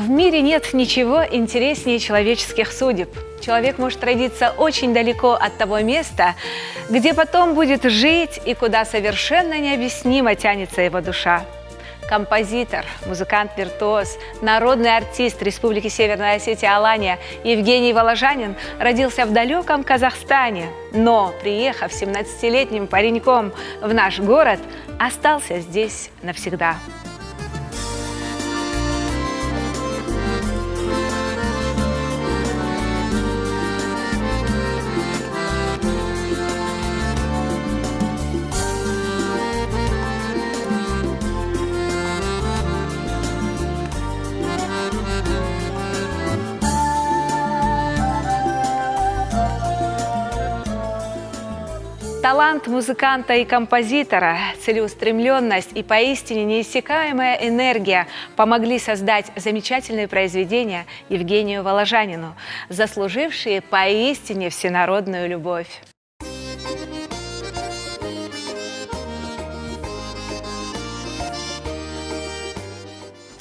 В мире нет ничего интереснее человеческих судеб. Человек может родиться очень далеко от того места, где потом будет жить и куда совершенно необъяснимо тянется его душа. Композитор, музыкант-виртуоз, народный артист Республики Северная Осетия Алания Евгений Воложанин родился в далеком Казахстане, но, приехав 17-летним пареньком в наш город, остался здесь навсегда. Талант музыканта и композитора, целеустремленность и поистине неиссякаемая энергия помогли создать замечательные произведения Евгению Воложанину, заслужившие поистине всенародную любовь.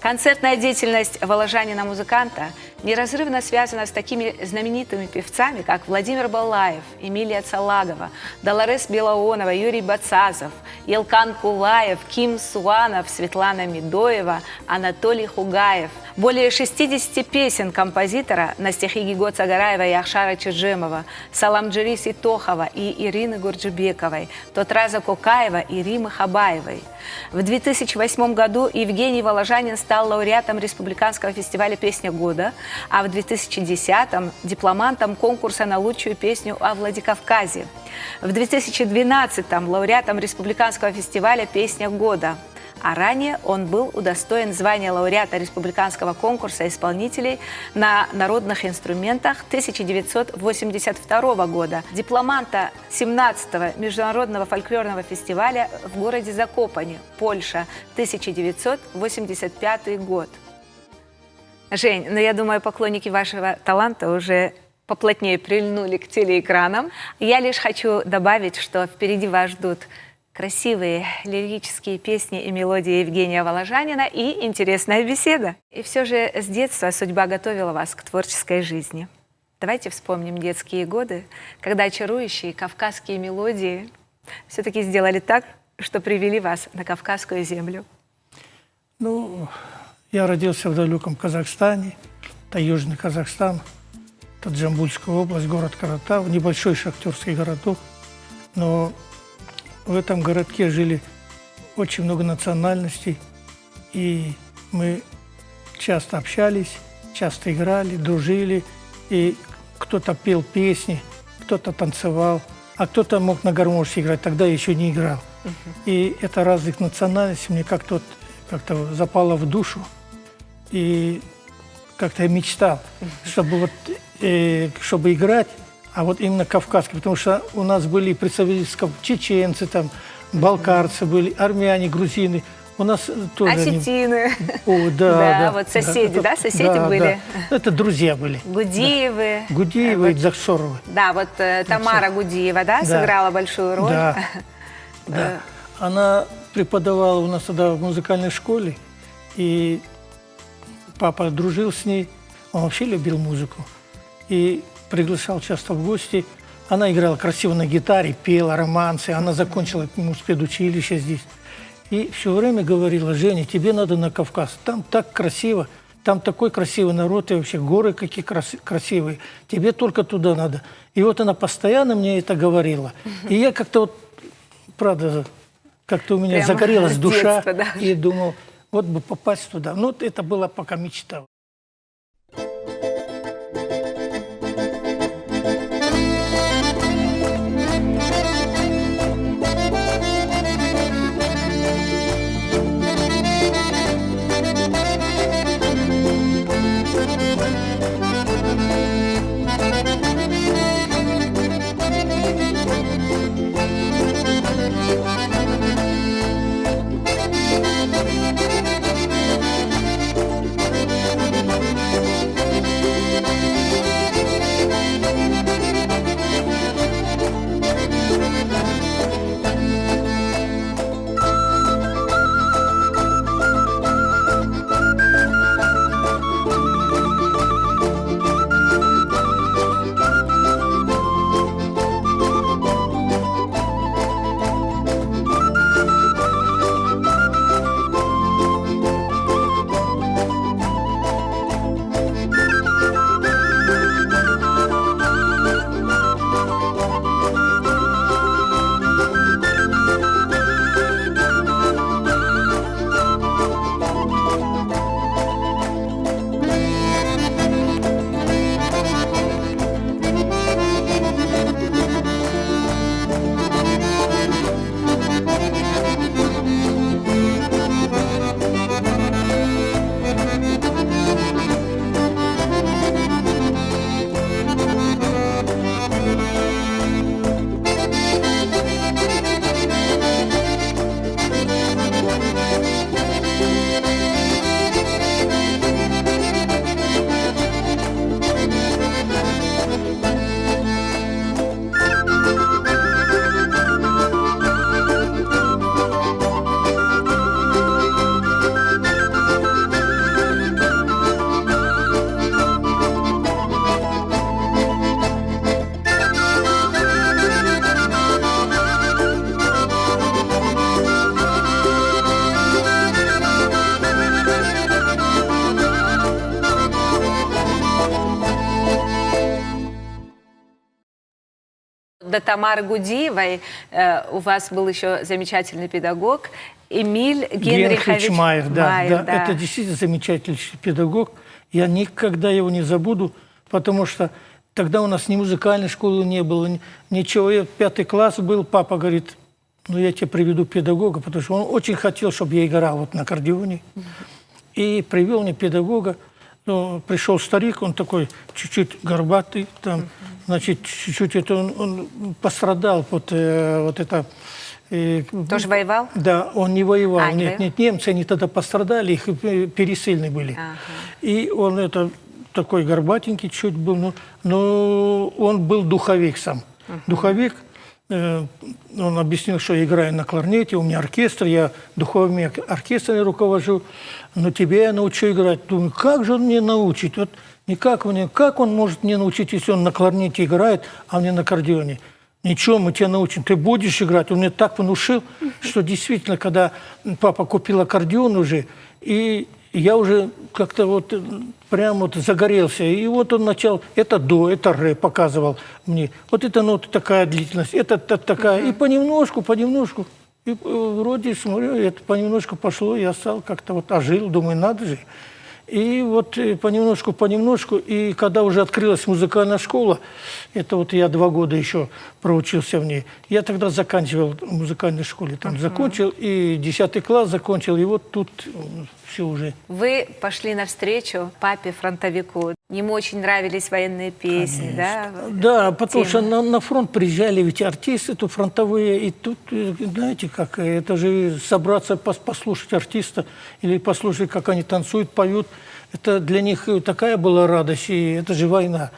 Концертная деятельность Воложанина-музыканта неразрывно связана с такими знаменитыми певцами, как Владимир Балаев, Эмилия Цалагова, Долорес Белоонова, Юрий Бацазов, Елкан Кулаев, Ким Суанов, Светлана Медоева, Анатолий Хугаев. Более 60 песен композитора на стихи Гиго Цагараева и Ахшара Чеджемова, Саламджири Ситохова и Ирины Гурджибековой, Тотраза Кокаева и Римы Хабаевой. В 2008 году Евгений Воложанин стал лауреатом Республиканского фестиваля «Песня года», а в 2010-м – дипломантом конкурса на лучшую песню о Владикавказе. В 2012-м – лауреатом Республиканского фестиваля «Песня года». А ранее он был удостоен звания лауреата Республиканского конкурса исполнителей на народных инструментах 1982 года, дипломанта 17-го Международного фольклорного фестиваля в городе Закопане, Польша, 1985 год. Жень, я думаю, поклонники вашего таланта уже поплотнее прильнули к телеэкранам. Я лишь хочу добавить, что впереди вас ждут красивые лирические песни и мелодии Евгения Воложанина и интересная беседа. И все же с детства судьба готовила вас к творческой жизни. Давайте вспомним детские годы, когда очарующие кавказские мелодии все-таки сделали так, что привели вас на Кавказскую землю. Я родился в далеком Казахстане, это Южный Казахстан, это Джамбульская область, город Каратау, небольшой шахтерский городок, но в этом городке жили очень много национальностей, и мы часто общались, часто играли, дружили, и кто-то пел песни, кто-то танцевал, а кто-то мог на гармошке играть, тогда я еще не играл. И это разных национальностей мне как-то запало в душу, и как-то я мечтал, чтобы играть, а вот именно кавказский, потому что у нас были представители чеченцы, там, балкарцы были, армяне, грузины. У нас тоже осетины. Да, вот соседи, соседи были. Да. Это друзья были. Гудиевы. Да. Гудиевы и Дзахсоровы. Да, вот Тамара Гудиева, сыграла большую роль. Да. Она преподавала у нас тогда в музыкальной школе, и папа дружил с ней, он вообще любил музыку. И приглашал часто в гости. Она играла красиво на гитаре, пела романсы. Она закончила педучилище здесь. И все время говорила: Женя, тебе надо на Кавказ. Там так красиво, там такой красивый народ, и вообще горы какие красивые. Тебе только туда надо. И вот она постоянно мне это говорила. И я как-то правда, как-то у меня загорелась душа. И думал, вот бы попасть туда. Это была пока мечта. до Тамары Гудиевой у вас был еще замечательный педагог Эмиль Генрихович Майер. Да. Да. Это действительно замечательный педагог. Я никогда его не забуду, потому что тогда у нас ни музыкальной школы не было, ничего. 5 класс был, папа говорит, ну я тебе приведу педагога, потому что он очень хотел, чтобы я играл вот на аккордеоне. И привел мне педагога. Ну, пришел старик, он такой чуть-чуть горбатый, там, значит, чуть-чуть это он пострадал вот это. Тоже воевал? Да, он не воевал. Не Нет, воевал? немцы, они тогда пострадали, их пересыльные были. Ага. И он это такой горбатенький чуть был, но он был духовик сам. Духовик, он объяснил, что я играю на кларнете, у меня оркестр, я духовыми оркестрами руковожу, но тебе я научу играть. Думаю, как же он мне научит? Вот никак мне, как он может мне научить, если он на кларнете играет, а мне на аккордеоне? Ничего, мы тебя научим, ты будешь играть. Он мне так внушил, что действительно, когда папа купил аккордеон уже, и я уже как-то вот прям вот загорелся. И вот он начал, это до, это ре показывал мне. Вот это нота такая длительность, это такая. И понемножку, и вроде, смотрю, это понемножку пошло, я стал как-то вот ожил, думаю, надо же. И вот понемножку, и когда уже открылась музыкальная школа, это вот я 2 года еще проучился в ней, я тогда заканчивал в музыкальной школе, там закончил, и 10 класс закончил, и вот тут все уже. Вы пошли навстречу папе-фронтовику. Ему очень нравились военные песни, да? Да, потому что на фронт приезжали ведь артисты тут фронтовые, и тут, знаете, как, это же собраться, послушать артиста, или послушать, как они танцуют, поют, это для них такая была радость, и это же война.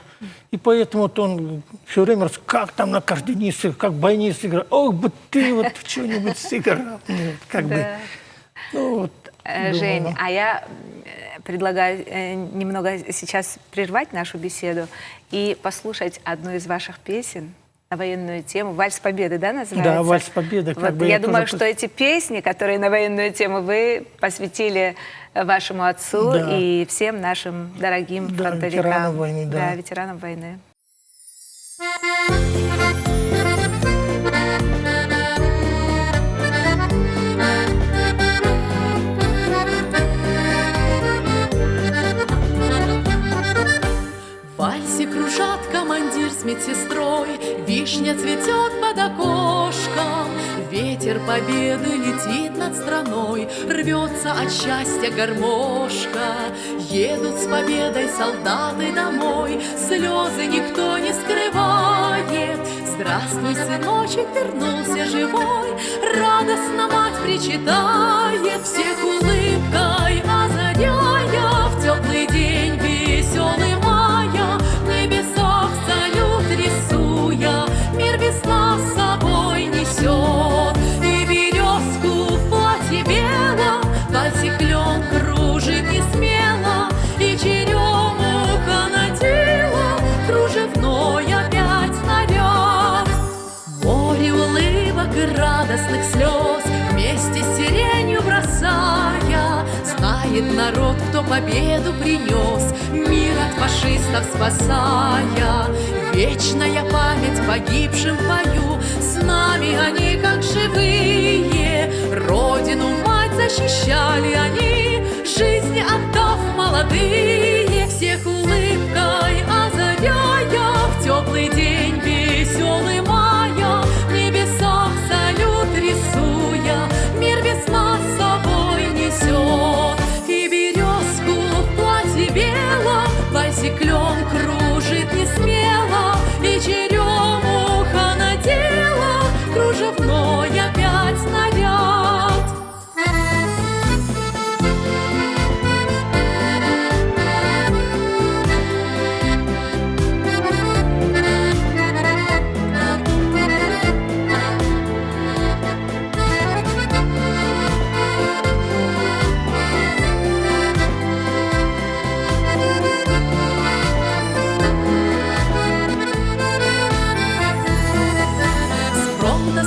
И поэтому вот он все время рассказывал, как там на аккордеонисте, как баянист играл. Ох, бы ты вот в что-нибудь сыграл. Как бы, ну, вот, Жень, думаю, а я предлагаю немного сейчас прервать нашу беседу и послушать одну из ваших песен на военную тему. «Вальс Победы», да, называется? Да, «Вальс Победы». Вот я думаю, что эти песни, которые на военную тему, вы посвятили вашему отцу и всем нашим дорогим фронтовикам. Ветеранам войны, да. Да, ветеранам войны. В вальсе кружат командир с медсестрой, вишня цветет под окошком, ветер победы летит над страной, рвется от счастья гармошка. Едут с победой солдаты домой, слезы никто не скрывает. Здравствуй, сыночек, вернулся живой, радостно мать причитает, всех улыбкой озаряя в теплый день веселый мая, в небесах салют рисуя, мир весна с собой несет. И березку в платье белом, вальсе клен кружит несмело, и черемуха надела кружевной опять снаряд. Море улыбок и радостных слез вместе с сиренью бросая, знает народ, кто победу принес, мир от фашистов спасая. Вечная память погибшим в бою, с нами они как живые. Родину мать защищали они, жизнь отдав молодые. Всех улыбкой озаряя в теплый день веселый мая, в небесах салют рисуя, мир весна с собой несет. И березку в платье белом, в вальсе клен кружит несмело, и черемуха надела кружевной опять снаряд.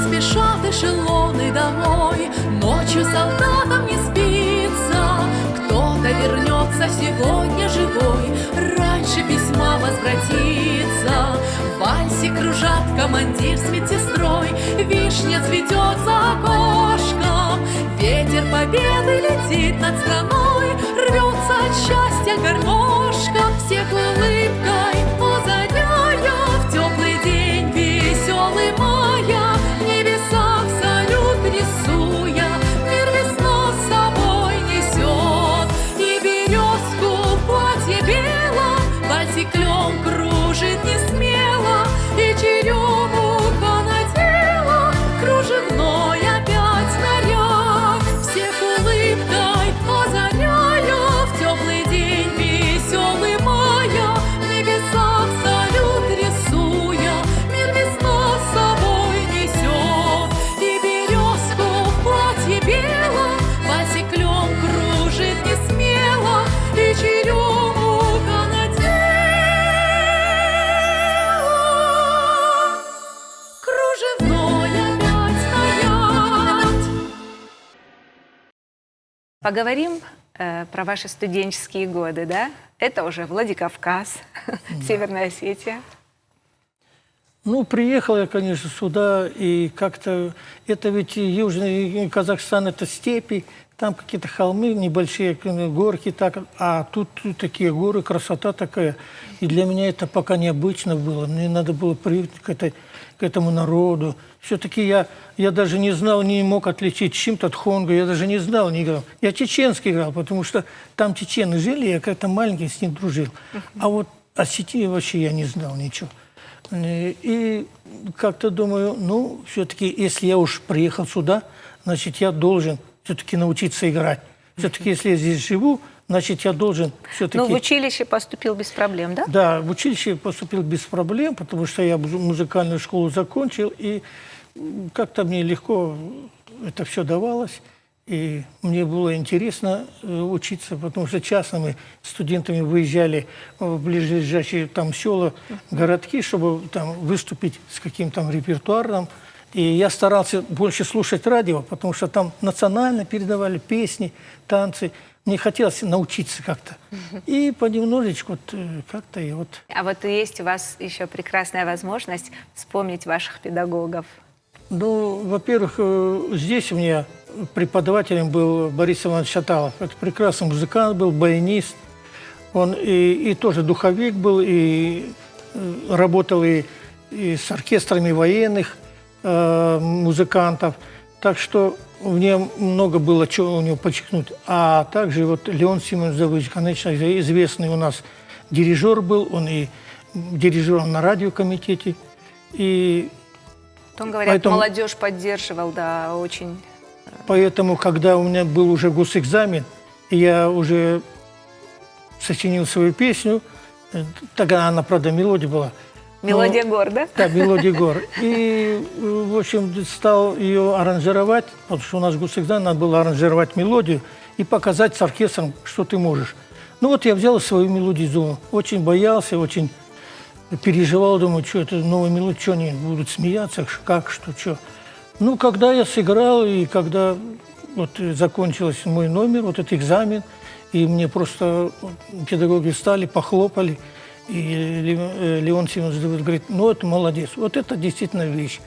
Спешат эшелоны домой, ночью солдатам не спится. Кто-то вернется сегодня живой, раньше письма возвратится. В вальсе кружат командир с медсестрой, вишня цветет за окошком, ветер победы летит над страной, рвется от счастья гармошка, всех улыбкой озаряя в теплый день веселый мая, в небесах салют рисуя, мир весна с собой несет, и березку платье бело, вальсиклем кружит не смело, и черемуха надела кружевной опять снаряд, всех улыбкой озаряя в теплый день веселый мая, в небесах салют рисуя, мир весна с собой несет, и березку в платье белом вальсиклем кружит не смело, и черемуха надела кружевной опять снаряд. Поговорим про ваши студенческие годы, да? Это уже Владикавказ, Северная Осетия. Ну, приехал я, конечно, сюда, и как-то... Это ведь Южный Казахстан, это степи, там какие-то холмы, небольшие горки, так, а тут такие горы, красота такая. И для меня это пока необычно было. Мне надо было привыкнуть к этому народу. Все-таки я даже не знал, не мог отличить Чимт от Хонга, я даже не знал, не играл. Я чеченский играл, потому что там чечены жили, я как-то маленький с ним дружил. А вот Осетии вообще я не знал ничего. И как-то думаю, ну, все-таки, если я уж приехал сюда, значит, я должен все-таки научиться играть. Все-таки, если я здесь живу, значит, я должен все-таки... Ну, в училище поступил без проблем, да? Да, в училище поступил без проблем, потому что я музыкальную школу закончил, и как-то мне легко это все давалось. И мне было интересно учиться, потому что часто мы студентами выезжали в ближайшие там села, городки, чтобы там выступить с каким-то репертуаром. И я старался больше слушать радио, потому что там национально передавали песни, танцы. Мне хотелось научиться как-то. И понемножечку вот, как-то и вот... А вот есть у вас еще прекрасная возможность вспомнить ваших педагогов. Ну, во-первых, здесь у меня преподавателем был Борис Иванович Шаталов. Это прекрасный музыкант был, баянист. Он и тоже духовик был, и работал и с оркестрами военных музыкантов. Так что мне много было чего у него подчеркнуть. А также вот Леон Семенович, конечно, известный у нас дирижер был, он и дирижером на радиокомитете. И Потом, говорят, молодежь поддерживал, да, очень. Поэтому, когда у меня был уже госэкзамен, и я уже сочинил свою песню, тогда она, правда, мелодия была. «Мелодия гор», да? Да, «Мелодия гор». И, в общем, стал ее аранжировать, потому что у нас госэкзамен, надо было аранжировать мелодию и показать с оркестром, что ты можешь. Ну вот я взял свою мелодию, думал, очень боялся, очень переживал, думаю, что это новая мелодия, что они будут смеяться, как, что. Ну, когда я сыграл, и когда вот закончился мой номер, вот этот экзамен, и мне просто педагоги встали, похлопали, и Леон Семенович говорит, ну, это молодец, вот это действительно вещь.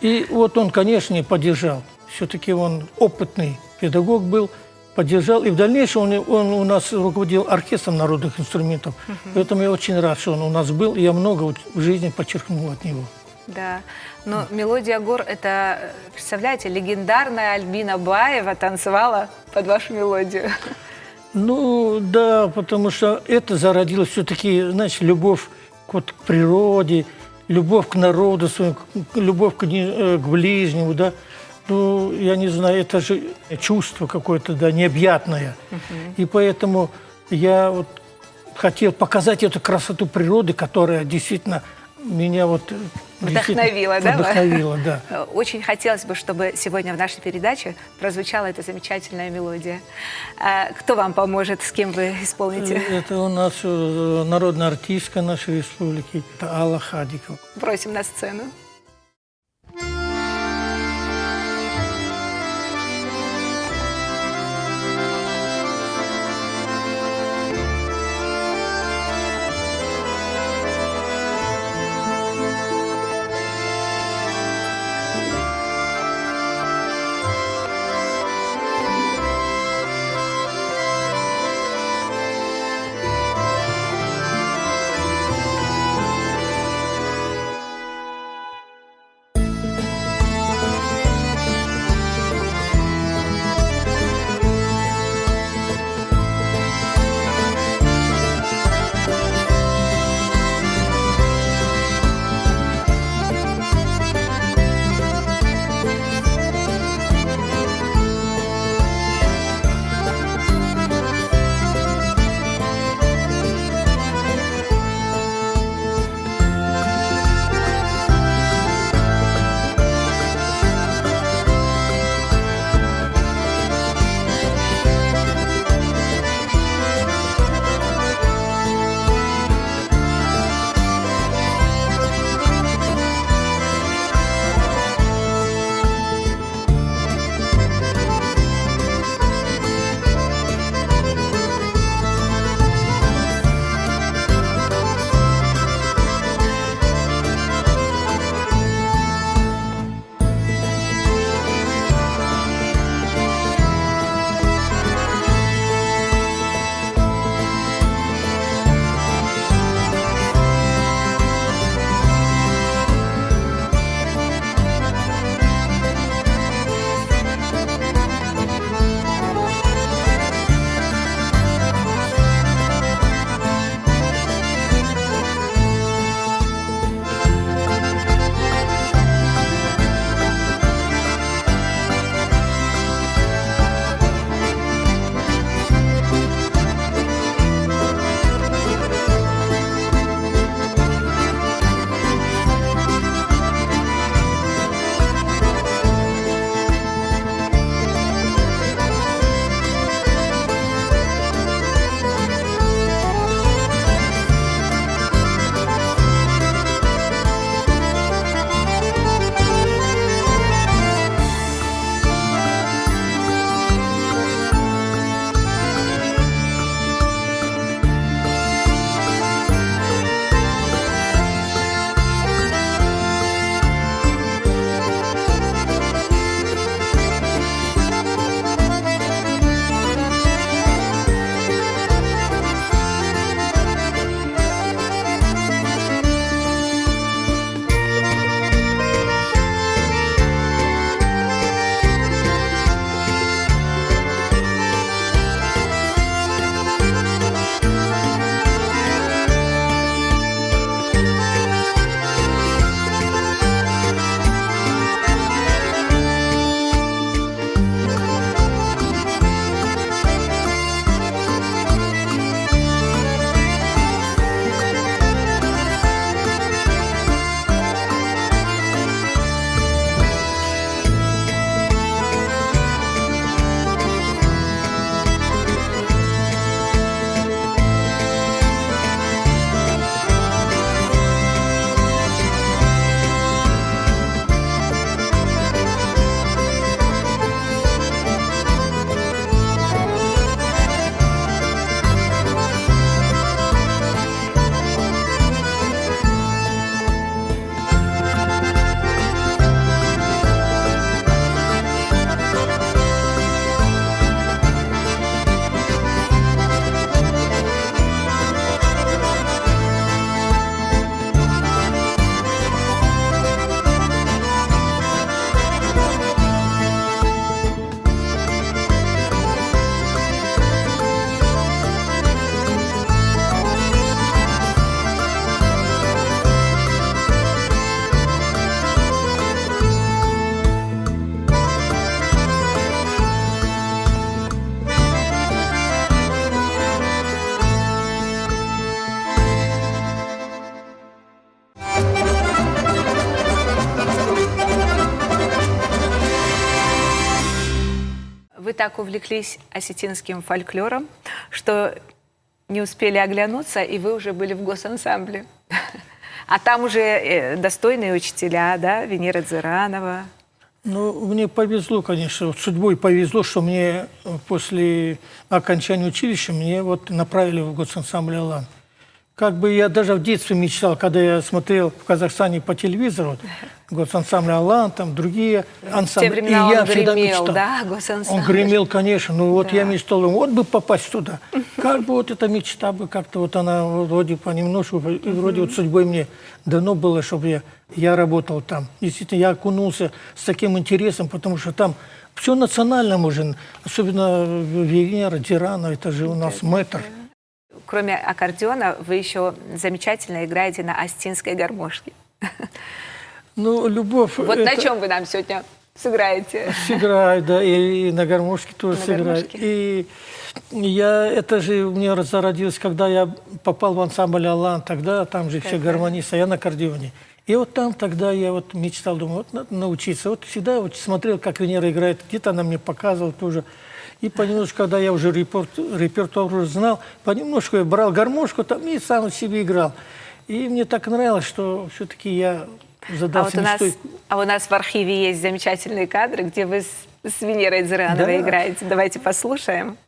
И вот он, конечно, поддержал. Все-таки он опытный педагог был, поддержал. И в дальнейшем он у нас руководил оркестром народных инструментов. Поэтому я очень рад, что он у нас был, и я много в жизни подчеркнул от него. Да, но «Мелодия гор» — это, представляете, легендарная Альбина Баева танцевала под вашу мелодию. Ну, да, потому что это зародилось все-таки, знаешь, любовь к природе, любовь к народу своему, любовь к ближнему, да. Ну, я не знаю, это же чувство какое-то, да, необъятное. И поэтому я вот хотел показать эту красоту природы, которая действительно меня вот... Вдохновила, да? Вдохновила, да. Очень хотелось бы, чтобы сегодня в нашей передаче прозвучала эта замечательная мелодия. Кто вам поможет, с кем вы исполните? Это у нас народная артистка нашей республики, это Алла Хадикова. Просим на сцену. так увлеклись осетинским фольклором, что не успели оглянуться, и вы уже были в госансамбле. А там уже достойные учителя, да, Венера Дзыранова. Ну, мне повезло, конечно, вот судьбой повезло, что мне после окончания училища мне вот направили в госансамбль «Алан». Как бы я даже в детстве мечтал, когда я смотрел в Казахстане по телевизору, вот, госансамбль «Алан», там другие ансамбли. В те времена и я он всегда гремел, мечтал. да, госансамбль? Он гремел, конечно. Ну вот Да. я мечтал, вот бы попасть туда. Как бы вот эта мечта бы как-то вот она вроде понемножку, и вроде вот судьбой мне дано было, чтобы я работал там. Действительно, я окунулся с таким интересом, потому что там все национально можно, особенно Венера Дзыранова, это же у нас мэтр. Кроме аккордеона, вы еще замечательно играете на астинской гармошке. Ну, любовь... Вот это... на чем вы нам сегодня сыграете? Сыграю, да, и на гармошке тоже На сыграю. гармошке. И это же у меня зародилось, когда я попал в ансамбль «Алан», тогда там же все гармонисты, а я на аккордеоне. И вот там тогда я вот мечтал, думаю, вот надо научиться. Вот всегда вот смотрел, как Венера играет, где-то она мне показывала тоже. И понемножку, когда я уже репертуар уже знал, понемножку я брал гармошку там и сам себе играл. И мне так нравилось, что все-таки я задался мечтой. А у нас в архиве есть замечательные кадры, где вы с Венерой Дзырановой Да. играете. Давайте послушаем.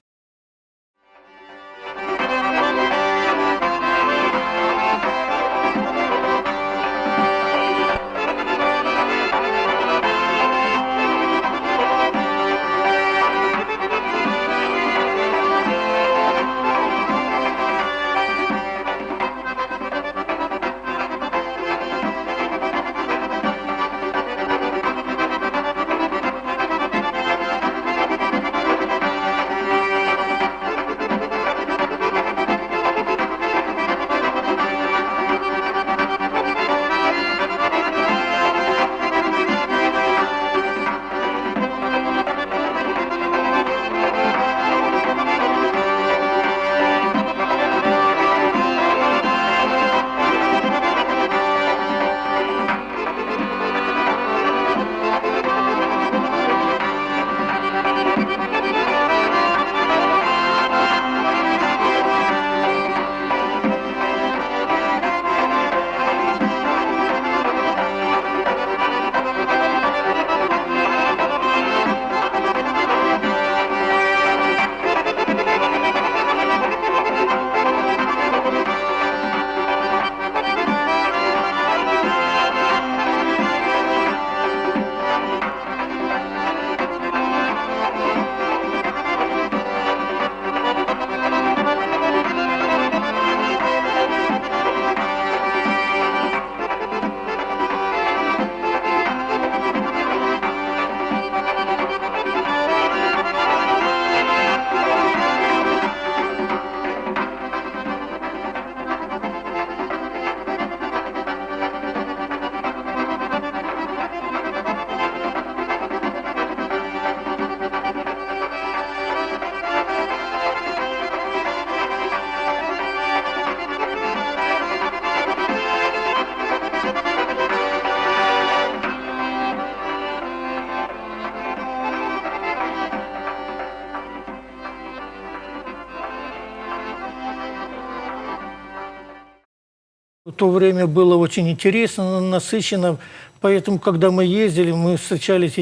В то время было очень интересно, насыщенно, поэтому, когда мы ездили, мы встречались,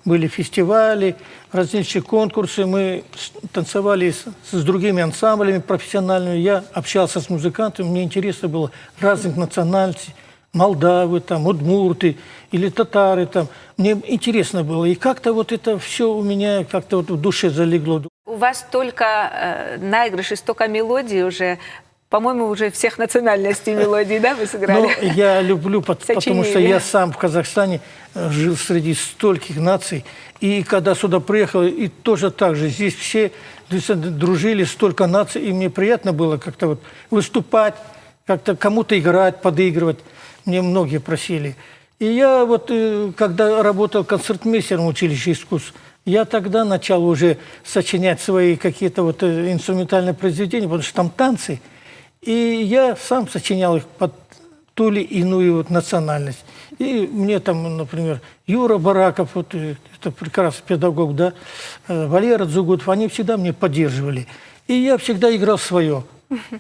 были фестивали, различные конкурсы, мы танцевали с другими ансамблями профессиональными, я общался с музыкантами, мне интересно было разных национальностей, молдавы, там, удмурты или татары, там, мне интересно было, и как-то вот это все у меня как-то вот в душе залегло. У вас только наигрыши, столько мелодий уже. По-моему, уже всех национальностей мелодий, да, вы сыграли? Ну, я люблю, потому что Сочинили. я сам в Казахстане жил среди стольких наций. И когда сюда приехал, и тоже так же. Здесь все дружили, столько наций. И мне приятно было как-то вот выступать, как-то кому-то играть, подыгрывать. Мне многие просили. И я вот, когда работал концертмейстером в училище искусств, я тогда начал уже сочинять свои какие-то вот инструментальные произведения, потому что там танцы. И я сам сочинял их под ту или иную вот национальность. И мне там, например, Юра Бараков, вот, это прекрасный педагог, да, Валера Дзугутов, они всегда меня поддерживали. И я всегда играл свое.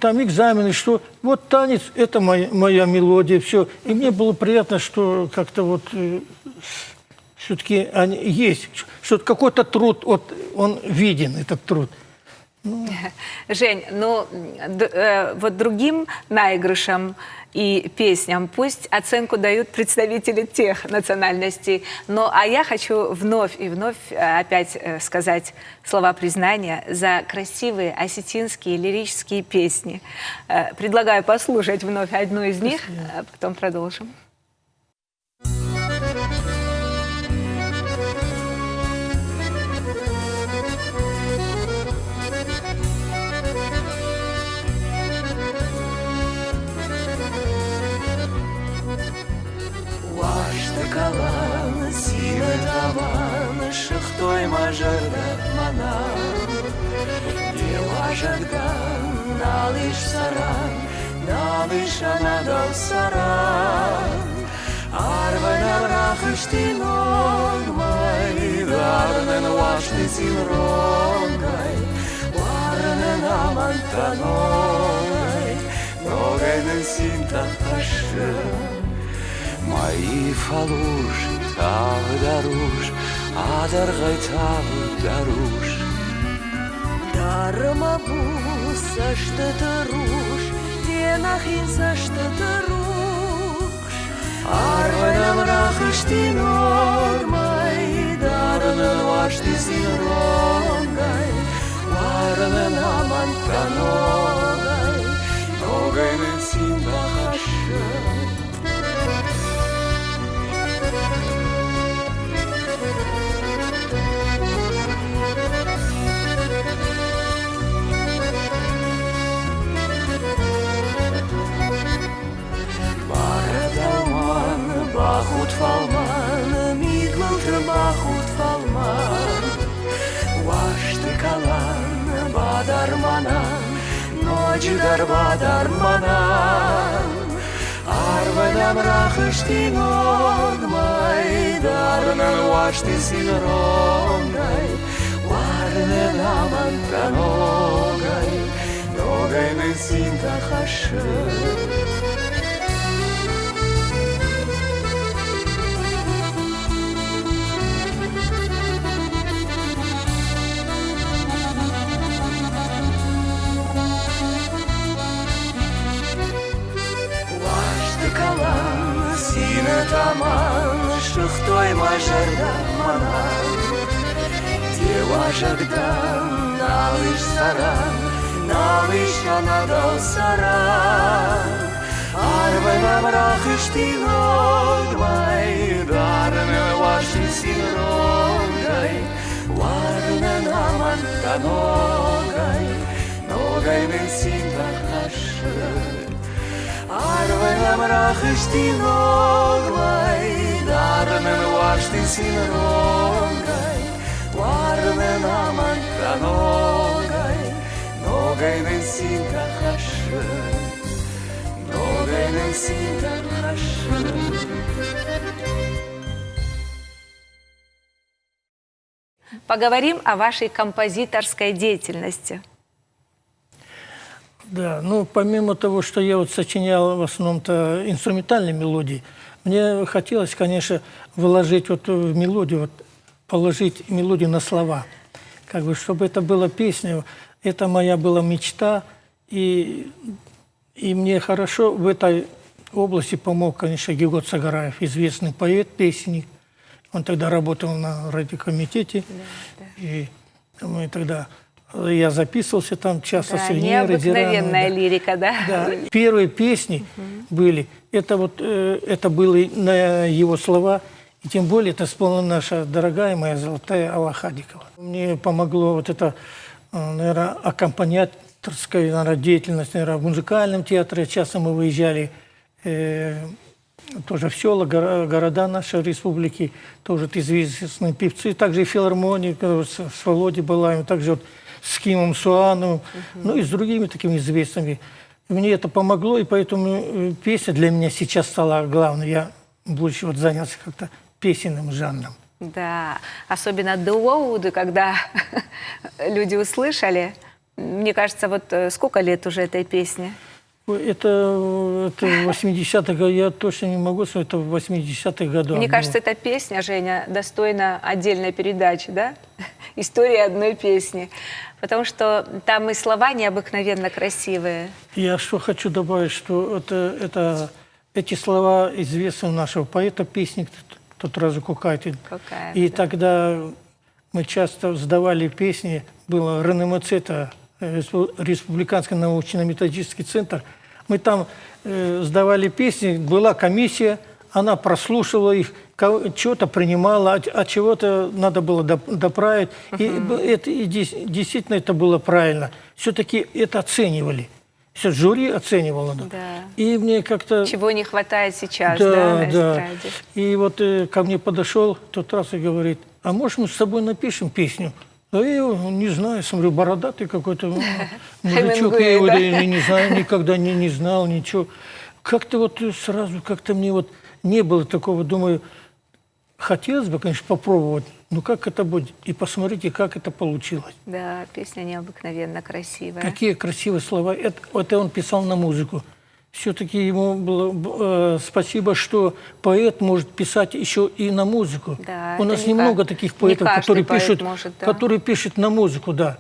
Там экзамены, что вот танец, это моя мелодия, все. И мне было приятно, что как-то вот все-таки есть, что какой-то труд, вот он виден, этот труд. Жень, ну вот другим наигрышам и песням пусть оценку дают представители тех национальностей. Ну а я хочу вновь и вновь опять сказать слова признания за красивые осетинские лирические песни. Предлагаю послушать вновь одну из них, а потом продолжим. Калан, силы таван, шахтой мажарда манан. Деважагдан, налыш саран, налыш анадал саран. Арвен арахыштин огмай, дарнен ваштызин ронгай, варнен амантаной, ногайнен синтахашын. Мои фалуши, тав даруш, адаргай тав даруш. Дарма буса, что ты руш, денахинса, что ты руш. Арвенам рахишти нормай, дарнен вашти зиронгай, варненам антаногай, ногайнен синдахашай. Бахут фалман, миглт бахут фалман. Вашты калан, бадарманан, ночь дар бадарманан. Арвенам рахыштин огмай, дарнан вашты синронгай, варненам антаногай, ногайнен синтахашын. Таман, шахтой мажарда манан. Деважагдан, налыш саран, налыш анадал саран. Арвенам рахыштин огмай, дарнен ваши синронгай, варненам антаногай, ногайнен синтахашай. Арвенам рахыштин огмай, дарнен вашти синронгай, варненам антаногай, ногайнен синтахашай, ногайнен синтахашай. Поговорим о вашей композиторской деятельности. Да, ну, помимо того, что я вот сочинял в основном-то инструментальные мелодии, мне хотелось, конечно, вложить вот в мелодию, вот, положить мелодию на слова. Как бы, чтобы это была песня, это моя была мечта, и мне хорошо в этой области помог, конечно, Гегот Сагараев, известный поэт, песенник. Он тогда работал на радиокомитете, и мы тогда... Я записывался там часто с Ильнирой Дирановой. Необыкновенная лирика, да? Да. Первые песни были, это вот, это было на его слова, и тем более это исполнила наша дорогая моя золотая Алла Хадикова. Мне помогло вот это, наверное, аккомпаниаторская, наверное, деятельность, наверное, в музыкальном театре. Часто мы выезжали тоже в села, города нашей республики, тоже известные певцы, также и филармонии, с Володей Балаевым, также вот с Кимом Суановым, ну и с другими такими известными. Мне это помогло, и поэтому песня для меня сейчас стала главной. Я больше вот заняться как-то песенным жанром. Да, особенно дуоуды, когда люди услышали. Мне кажется, вот сколько лет уже этой песне? Это 80-х, я точно не могу сказать, это в 80-х годах. Мне было. кажется, эта песня, Женя, достойна отдельной передачи, да? История одной песни. Потому что там и слова необыкновенно красивые. Я что хочу добавить, что эти слова известны у нашего поэта, песник Тутразы Кукайтин. Кукайтин, И да. тогда мы часто сдавали песни, было РНМЦ, это Республиканский научно-методический центр. Мы там сдавали песни, была комиссия, она прослушивала их, чего-то принимала, а чего-то надо было доправить. И действительно это было правильно. Все-таки это оценивали. Все жюри оценивало. Да. И мне как-то... Чего не хватает сейчас, да, на эстраде. И вот ко мне подошел тот раз и говорит, а может мы с тобой напишем песню? А я его не знаю, смотрю, бородатый какой-то мужичок, я его не знаю, никогда не знал, ничего. Как-то вот сразу, как-то мне вот не было такого, думаю, хотелось бы, конечно, попробовать, но как это будет? И посмотрите, как это получилось. Да, песня необыкновенно красивая. Какие красивые слова. Это он писал на музыку. Все-таки ему было спасибо, что поэт может писать еще и на музыку. Да, у нас немного таких поэтов, которые пишут на музыку, да.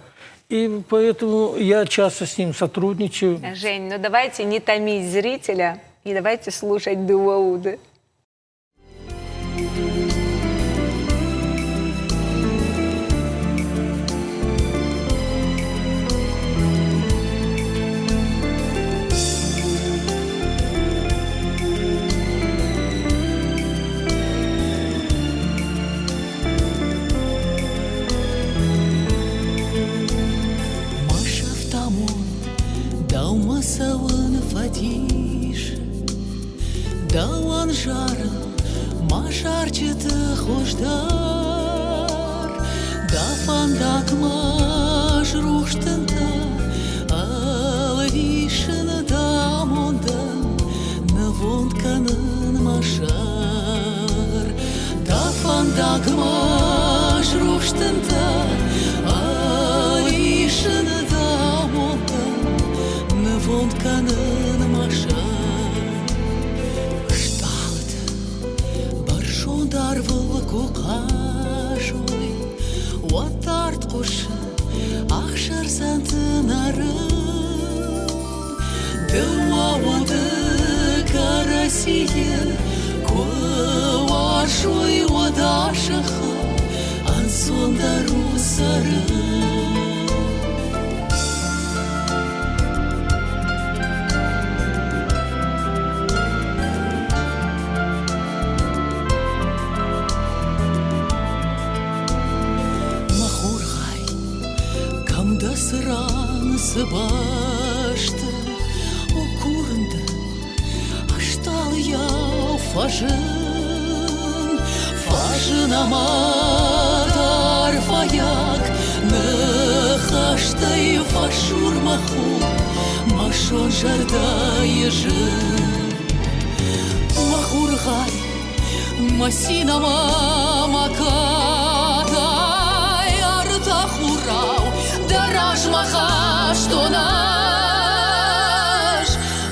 И поэтому я часто с ним сотрудничаю. Жень, ну давайте не томить зрителя и давайте слушать дуоуды. Савын фатиш, дауан жары, машарчыты хождар, дафандак маш руштында, алвишын дамондан, навонтканын машар, дафандак маш руштында, алвишын Вонтканын машар Шталды Баршондар выл кукашой Уаттарт кушы Ақшар сантынарын Дауауды карасие Куашой уадашыха Ансондару сарын Sıranısı başta o kurunda Aştal ya Fajın amadar fayak Nıhaştay faşur mahur Maşon jarda yejın Mahur gay Masinama makaday Arta hurau Дараж махаш тонаш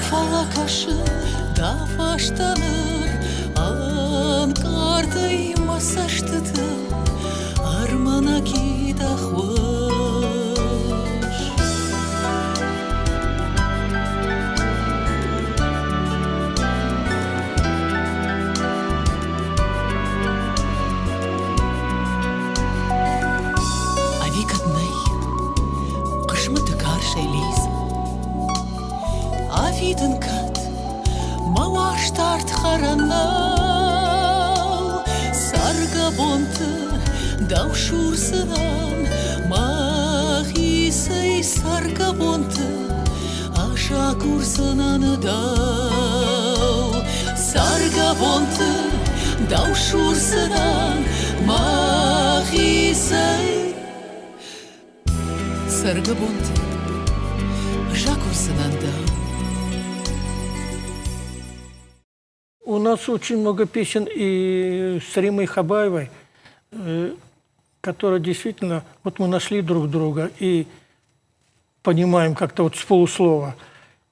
Фалакашы да фаштаныр Анкардай масаштыты Арманаки да хуаш Афидын кат, мауаштарт хараннау Сарга бонты даушурсынан Махисай сарга бонты аша курсынан дау Сарга бонты даушурсынан Махисай Сарга бонты жакурсынан дау нас очень много песен и с Римой Хабаевой, которые действительно, вот мы нашли друг друга и понимаем как-то вот с полуслова.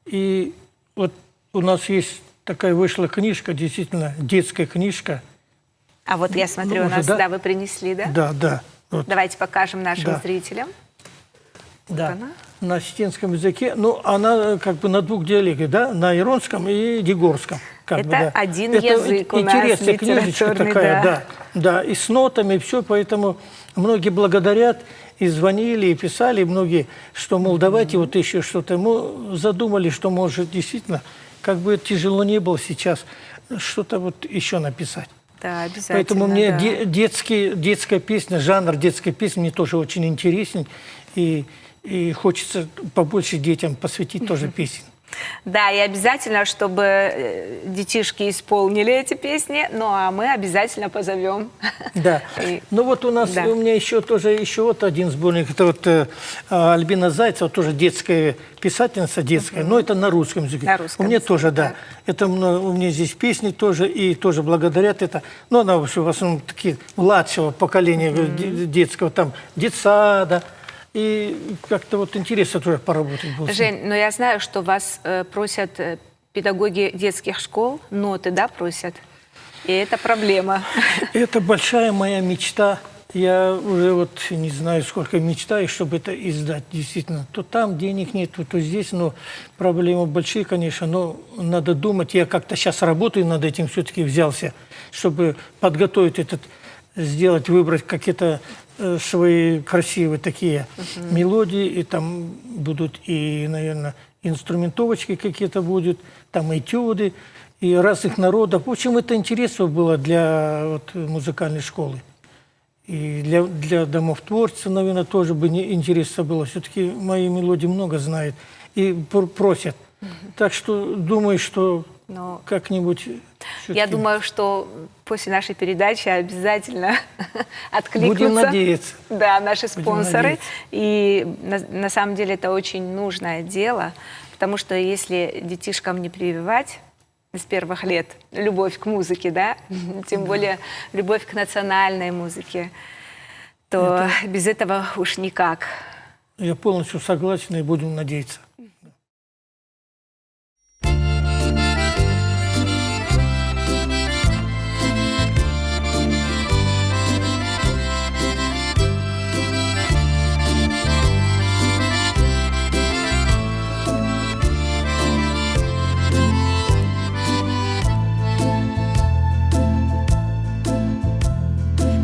И вот у нас есть такая вышла книжка, действительно, детская книжка. А вот я смотрю, у уже, нас, да? да, вы принесли, да? Да, да. Вот, Давайте покажем нашим Да. зрителям. да. она. На осетинском языке. Ну, она как бы на двух диалектах, да? На иронском и дегорском. Как Это бы, да. один Это язык у нас, интересная книжечка литературный, такая, да. да. И с нотами, все, поэтому многие благодарят, и звонили, и писали, многие, что, мол, давайте вот еще что-то. Мы задумали, что, может, действительно, как бы тяжело не было сейчас, что-то вот еще написать. Да, обязательно. Поэтому мне да. детская песня, жанр детской песни мне тоже очень интересен. И хочется побольше детям посвятить тоже песен. Да, и обязательно, чтобы детишки исполнили эти песни, ну а мы обязательно позовем. Да. И- Ну вот у нас, Да. у меня еще вот один сборник. Это вот Альбина Зайцева, тоже детская писательница, детская, но это на русском языке. На русском у меня языке, тоже, да. да. Это у меня здесь песни тоже, и тоже благодарят это. Но она вообще в основном такие младшего поколения детского, там, детсада. И как-то вот интересно тоже поработать было. Жень, но я знаю, что вас просят педагоги детских школ, ноты, да, просят? И это проблема. Это большая моя мечта. Я уже вот не знаю, сколько мечтаю, чтобы это издать. Действительно, то там денег нет, то здесь, но проблемы большие, конечно, но надо думать. Я как-то сейчас работаю над этим, все-таки взялся, чтобы подготовить этот, сделать, выбрать какие-то свои красивые такие мелодии, и там будут и, наверное, инструментовочки какие-то будут, там этюды, и разных народов. В общем, это интересно было для вот, музыкальной школы. И для домов творчества, наверное, тоже бы интересно было. Все-таки мои мелодии много знают и просят. Так что думаю, что Но как-нибудь... я думаю, что после нашей передачи обязательно откликнутся. Будем надеяться. Да, наши Будем спонсоры. надеяться. И на самом деле это очень нужное дело, потому что если детишкам не прививать с первых лет любовь к музыке, да, тем более любовь к национальной музыке, то без этого уж никак. Я полностью согласен и будем надеяться.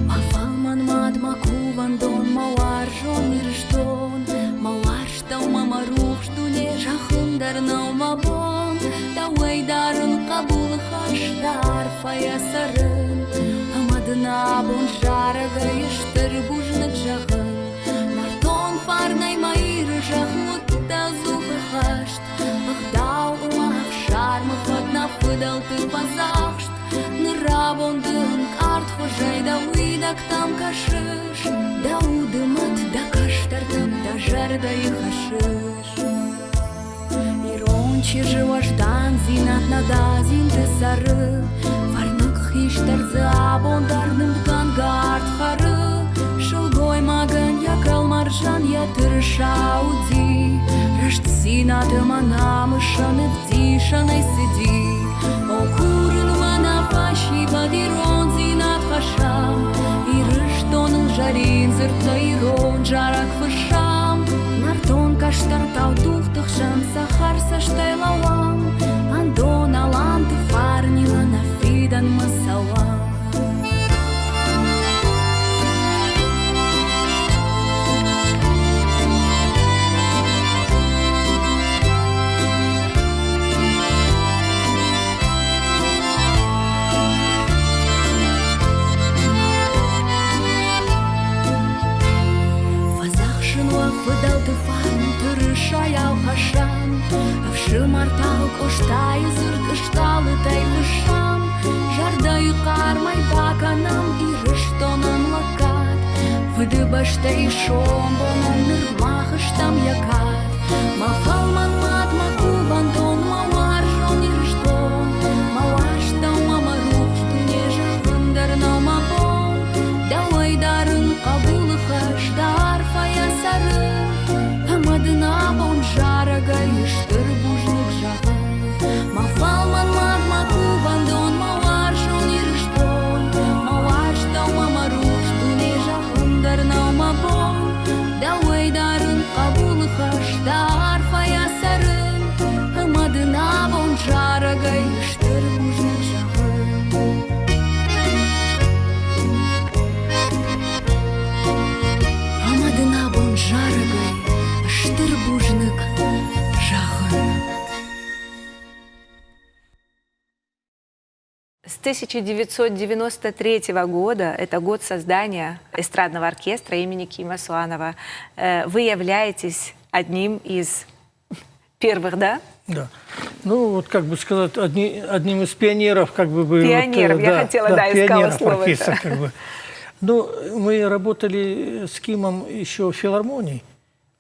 Мавалман мадмаку вандон мауар жон ирштон мауар штау мамарух штуле жахындар наумабон дауэйдарын кабул хаштар фаясарын амадына бон жарага иштыр бужнык жахын мартон фарнай майры жахмут тазуха хашт ахдау умав шармы фадна фыдал ты пазахшт Нырабондын карт хожайда уйдак там кашыш Да удымат да каштартым да жарда и хашыш Ирончи живождан зинат надазин ты сары Варнык хиштарзы абондарным гангард хары Шылгой маган якал маржан я тырышауди Рашт синатым анамышаны вдишаной сиди О курын мана фаши бадирон зинат хашам Ирыштоныл жарин зырта ирон жарак фышам Нартон каштар таудух тыхшам сахар саштай лавам Андон алан ты фарнила на фидан масалам Выдал ты фарм, тырышаял хашам Авшым артал коштай зырт ышталы тай вышам Жардай кармай баканам ирыштонан лакат Выдыбаштай шомбонан нырмахыштам якат Мафалман мат макубан тон мауар жон ирыштон Мауаштау мама 1993 года, это год создания эстрадного оркестра имени Кима Суанова, вы являетесь одним из первых, да? Да. Ну, вот как бы сказать, одним из пионеров, как бы... Пионеров, вот, я хотела, да, искала пионеров слово оркестра, это. как бы. Ну, мы работали с Кимом еще в филармонии.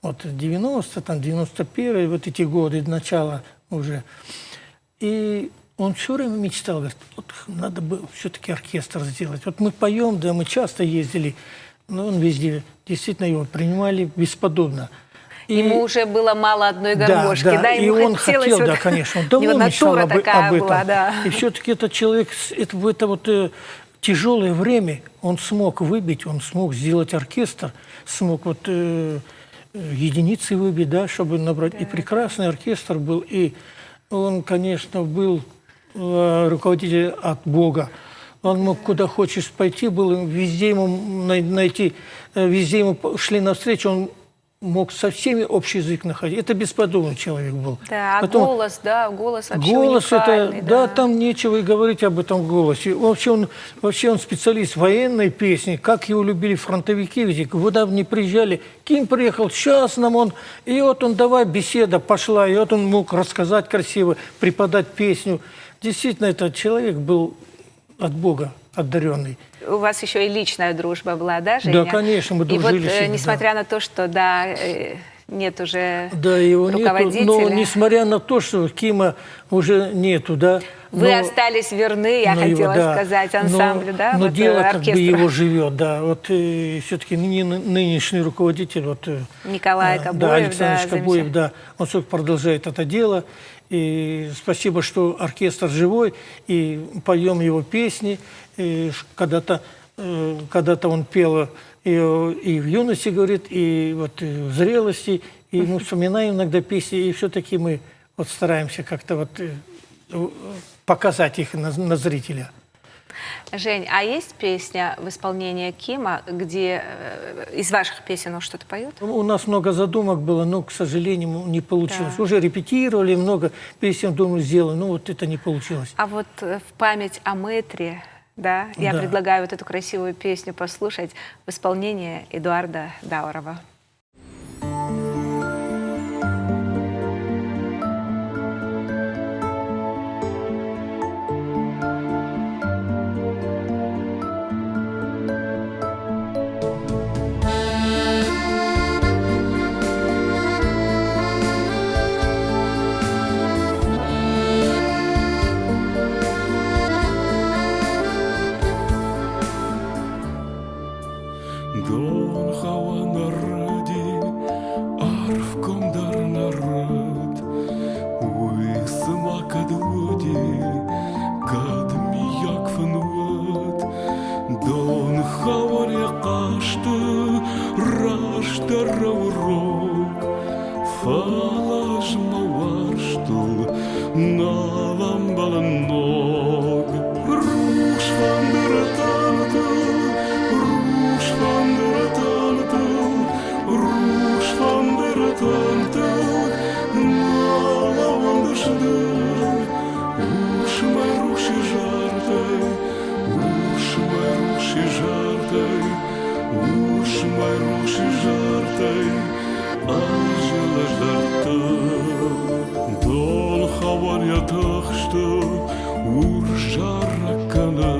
Вот 90, там, 91, вот эти годы, начало уже. И он все время мечтал, говорит, вот надо бы все-таки оркестр сделать. Вот мы поем, да, мы часто ездили, но он везде, действительно, его принимали бесподобно. И, Ему уже было мало одной гармошки, да? и Ему он хотелось хотел, вот... да, конечно, он у него давно мечтал натура об такая этом. была, да. И все-таки этот человек в это вот тяжелое время он смог выбить, он смог сделать оркестр, смог вот единицы выбить, да, чтобы набрать. Да. И прекрасный оркестр был, и он, конечно, был руководитель от Бога. Он мог куда хочешь пойти, был везде ему найти, везде ему шли навстречу, он мог со всеми общий язык находить. Это бесподобный человек был. Да, а потом, голос, да, голос вообще голос уникальный. Это, да, там нечего и говорить об этом голосе. Вообще он специалист военной песни, как его любили фронтовики, ведь куда бы ни приезжали. Ким приехал, сейчас нам он, и вот он, давай, беседа пошла, и вот он мог рассказать красиво, преподать песню. Действительно, этот человек был от Бога одаренный. У вас еще и личная дружба была, да, Женя? Да, конечно, мы дружили. И вот, несмотря на то, что, да, нет уже его руководителя... Нету, но несмотря на то, что Кима уже нету, да. Вы остались верны, я хотела сказать, ансамблю, да, но вот, дело оркестра. как бы его живет, да. Вот все-таки нынешний руководитель, вот, Николай Кобоев, да, Александр да, Кобоев, да, он все продолжает это дело. И спасибо, что оркестр живой, и поем его песни. Когда-то он пел и в юности, говорит, и вот в зрелости, и мы вспоминаем иногда песни, и все-таки мы вот стараемся как-то вот показать их на зрителя. Жень, а есть песня в исполнении Кима, где из ваших песен он что-то поет? У нас много задумок было, но, к сожалению, не получилось. Да. Уже репетировали, много песен, думаю, сделаю, но вот это не получилось. А вот в память о мэтре, да, я предлагаю вот эту красивую песню послушать в исполнении Эдуарда Даурова. Дон хава народи, арфком дар народ, уйсма кадводи, кадми як фнуот. Дон хава рекашты, рашта раурок, фалаш маварштул, налам баланог. Руш вандератанату, Rush van der tante, mala van de schde. Ush my rushi żartej, ush my rushi żartej, ush my rushi żartej, ażelaż darta. Dol chawan ja tachste, ur żarkana,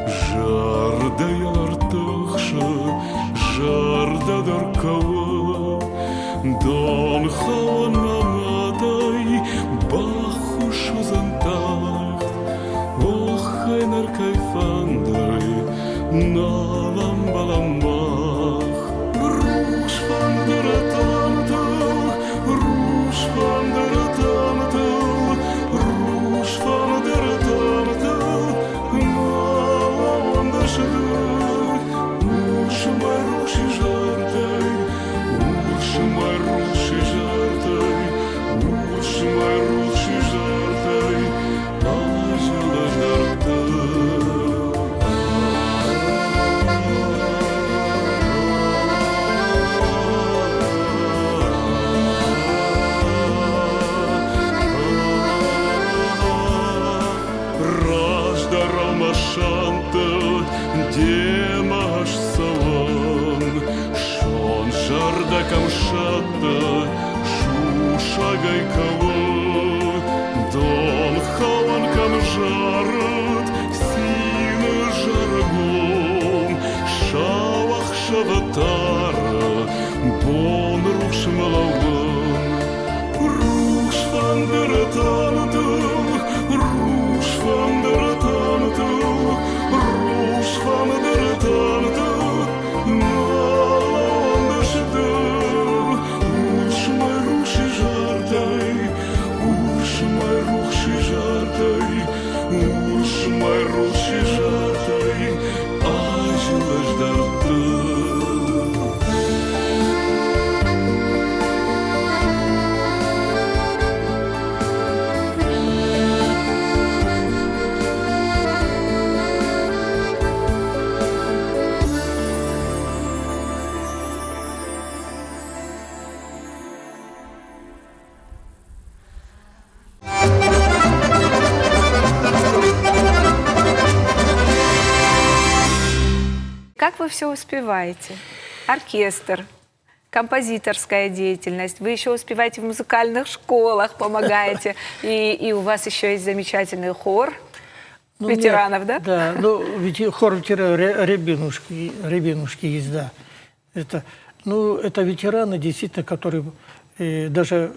żardej alartachshe. Жарда даркава, дон хаwan mamatay, bachush zantacht, ochener kayfanday, nalam balamach. Rush van der tante, rush van der tante, rush van der tante, nalam de shde. Ush my rushi żartej, да камшата, шушагай кого, дон хаван камжарат, сина жаргом, шавах шаватара, бон руш малаван, руш фандератанату, руш фандератанату, руш фандератанату. Как вы все успеваете? Оркестр, композиторская деятельность, вы еще успеваете в музыкальных школах, помогаете, и у вас еще есть замечательный хор ветеранов, да? Да, ну, ведь хор ветеранов Рябинушки есть, да. Это ветераны, действительно, которые даже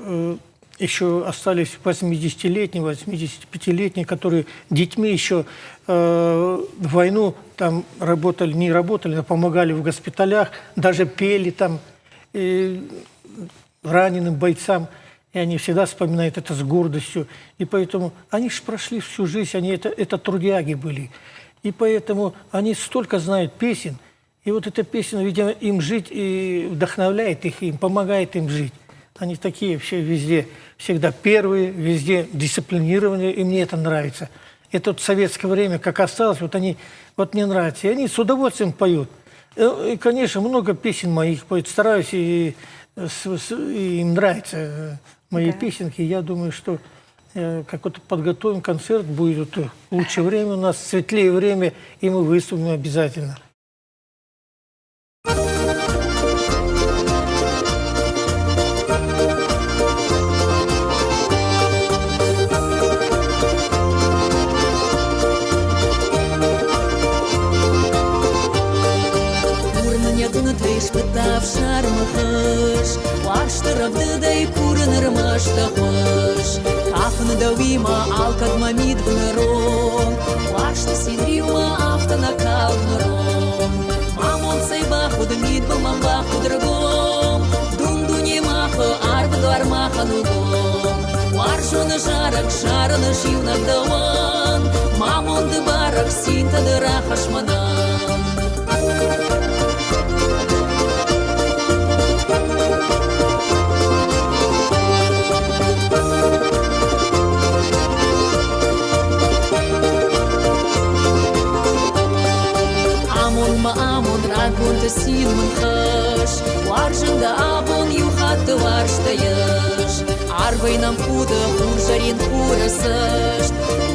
еще остались 80-летние, 85-летние, которые детьми еще в войну там не работали, но помогали в госпиталях, даже пели там раненым бойцам, и они всегда вспоминают это с гордостью. И поэтому они же прошли всю жизнь, они это трудяги были. И поэтому они столько знают песен, и вот эта песня, видимо, им жить и вдохновляет их, им помогает им жить. Они такие все везде, всегда первые, везде дисциплинированные, и мне это нравится. Это вот в советское время, как осталось, вот мне нравится. И они с удовольствием поют. И, конечно, много песен моих поют. Стараюсь, и им нравятся мои песенки. Я думаю, что как вот подготовим концерт, будет вот лучшее время у нас, светлее время, и мы выступим обязательно. Шпытав шармахыш, Ваштырабды дай курынырмаш тахыш. Кафны давима алкад мамид гныром, Вашты синрима автона калгныром. Мамон сайба худмид был мамба худрагом, Дунду немаха арбаду армаха нудом. Варжуны жарак шараны шивнак даван, Мамон ды барак синта дыра хашмадан. Амон рагун ты силман хаш, Варжын да абон юхат ты варштаяш. Арбай нам худа хуржарин хурасаш,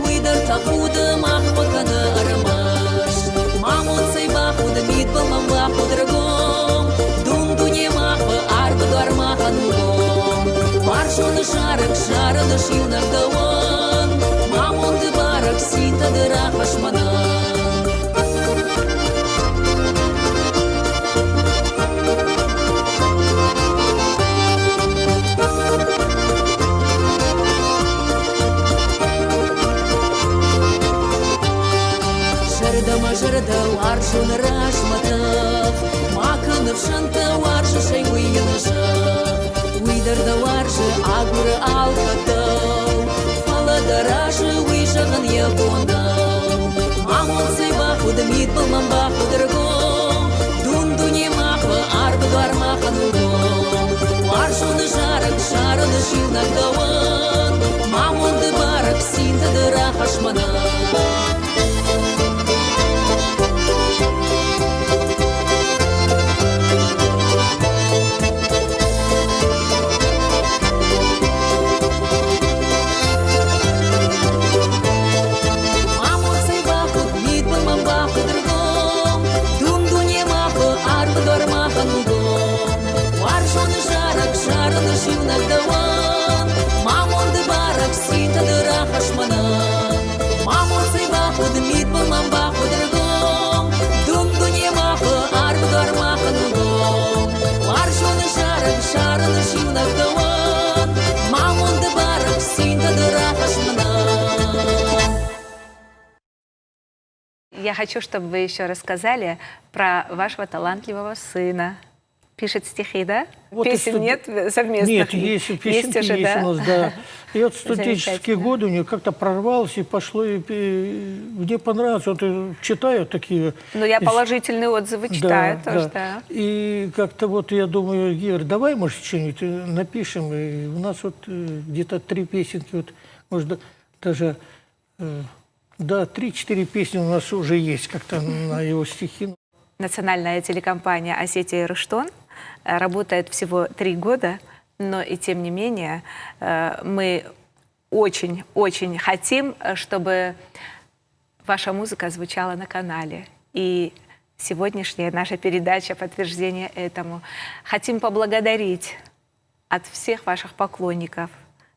Уйдар та худа махпаканы арамаш. Мамон сайба худа мидбал мамба худрагом, Дунду не махпа арбаду армаха нугом. Варжуны жарак шараны шивнак даван, Мамон ды барак синта дыра хашманан. Жырда варжун рашматах, Маканы в шанта варжы шай уйянышах. Уйдарда варжы агуры алхатау, Фалада рашы уйшаган ягондау. Мамон сайба худамид был мамба худрагом, Дунду не махва арбаду армаха нугом. Варжуны жарак шараны шивнак даван, Мамон ды барак синта дыра хашманан. я хочу, чтобы вы еще рассказали про вашего талантливого сына. Пишет стихи, да? Вот Песен нет совместных? Нет, есть песенки, уже, есть да? у нас, да. И вот студенческие Замечательно. годы у нее как-то прорвалось, и пошло, и мне понравилось. Вот читаю такие... Ну, я положительные отзывы читаю Да, тоже, да. да. И как-то вот я думаю, Гер, давай, может, что-нибудь напишем. И у нас вот где-то 3 песенки, вот, может, даже... Да, 3-4 песни у нас уже есть как-то на его стихи. Национальная телекомпания «Осетия и Руштон» работает всего 3 года, но и тем не менее мы очень-очень хотим, чтобы ваша музыка звучала на канале. И сегодняшняя наша передача — подтверждение этому. Хотим поблагодарить от всех ваших поклонников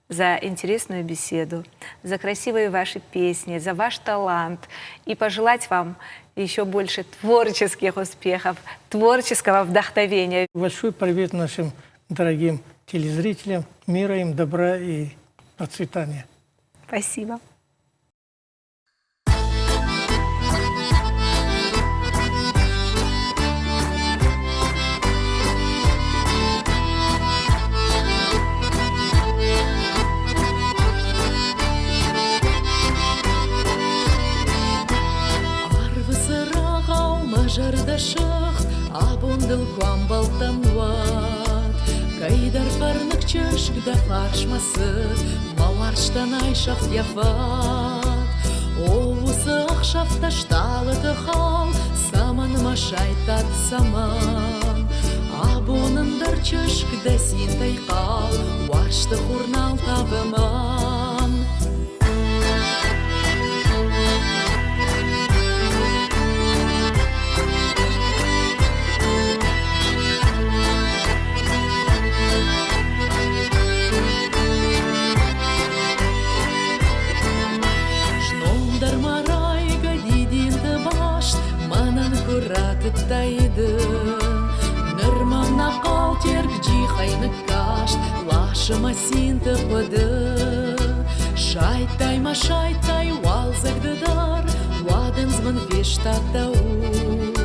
за интересную беседу, за красивые ваши песни, за ваш талант. И пожелать вам еще больше творческих успехов, творческого вдохновения. Большой привет нашим дорогим телезрителям. Мира им, добра и процветания. Спасибо. Жардашах, абундыл квамбал тамват. Кайдар фарнык чашк да фаршмасы, маварштан айшафт яфат. Оусы ахшафта шталы тыхал, саман машайтат саман. Абунындар чашк да син тайқал, варшты хурнал табыман. Тайды нырмамна калтерк жихайны кашт лашыма синты пыды шайтайма шайтай валзагдыдар вадынзмын фештатта ут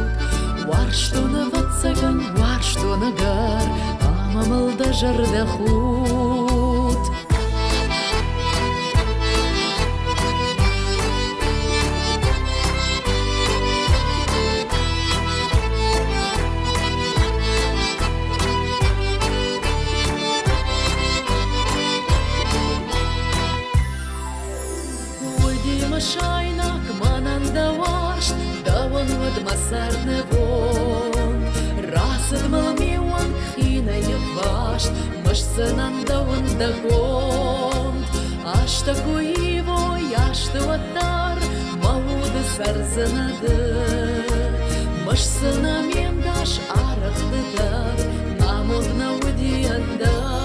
вар штоны ватсаган вар штоны гар амамылда жырда хут. Шайнак мананда варш, даван вад масарны вон. Расыд мылмеван хина еваш, мышсынан даван дагон. Ашта куиво, яшты ваттар, мауды сарзынады. Мышсына мендаш арықтыдар, намудна удияндар.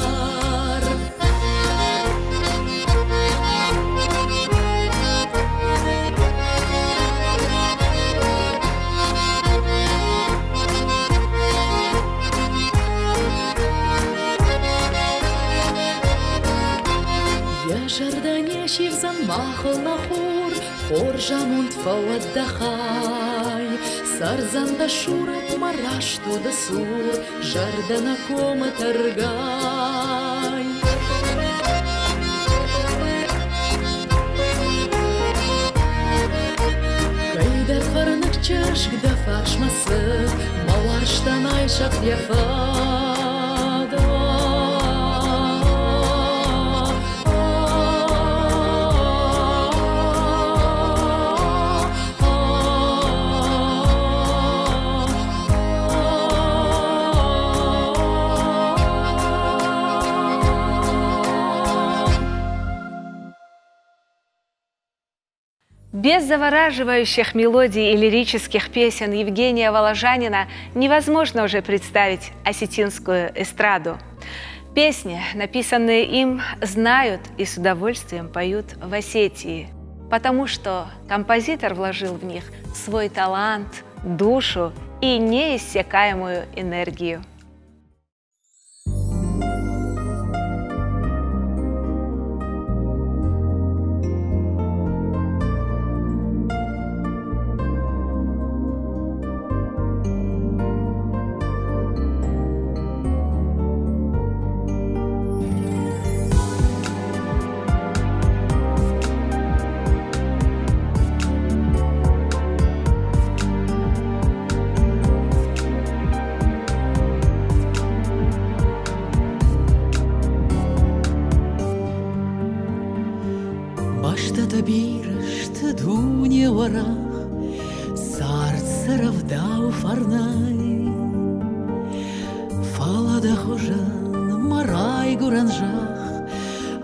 Жардане шивзан махал нахур, хоржамунд фауаддахай. Сарзанда шурат мараш туда сур, жардана кома таргай. Кайдар фарнык чашк да фаршмасы, маварштан айшак яфада. Без завораживающих мелодий и лирических песен Евгения Воложанина невозможно уже представить осетинскую эстраду. Песни, написанные им, знают и с удовольствием поют в Осетии, потому что композитор вложил в них свой талант, душу и неиссякаемую энергию. Года бирышт дуне орах, Сарца равдау фарнай. Фалада хожан марай гуранжах,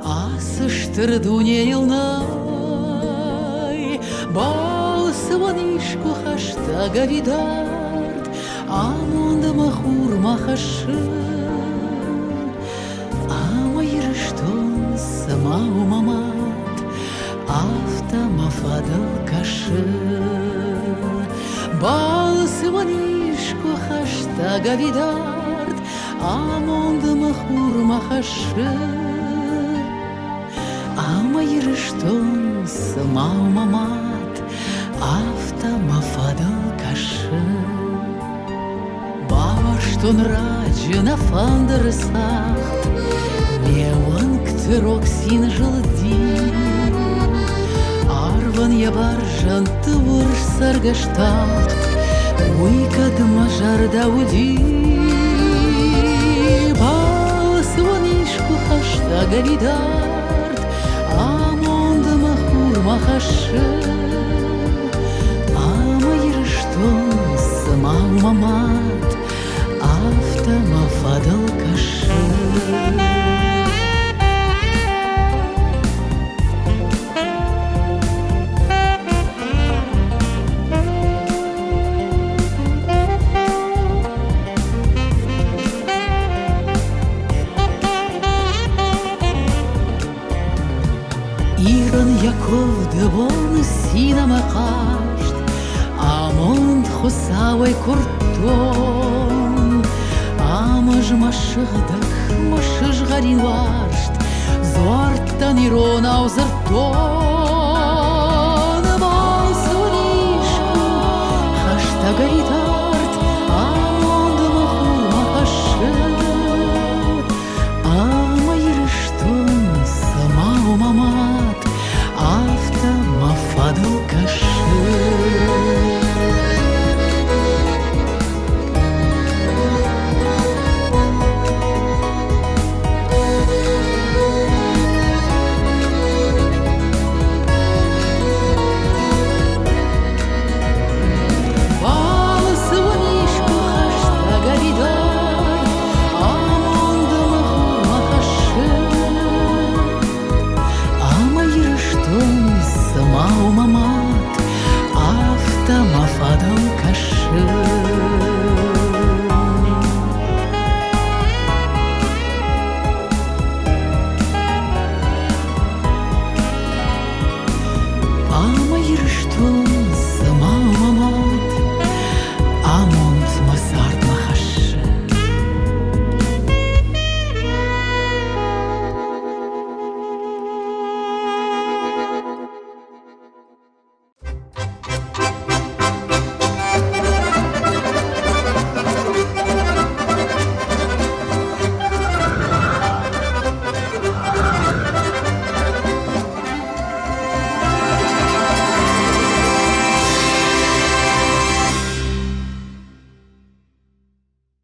Асыштыр дуне илнай. Бал сванишку хаштага видарт, Амонда махур махашы. Ама ерыштон самау мамат, Автомафадал кашы. Бал сванишку хаштага видарт, Амонда махур махашы. Ама ерыштон самау мамат, Автомафадал кашы. Баваштон раджына фандырсахт, Меуан ктырок син жылди. Арван я баржан тывырш саргаштахт, Уйкад мажарда уди. Балсванишку хаштага видарт, Амонда махур махашы. Ама ерыштон самау мамат, Автомафадал кашы. Иран яковды вон синама кашт, Амонд хосавай куртон. Амыж машыгдак машыж гарин варшт, Зуарттан ирон аузыртон. Балсунишку хаштага видарт,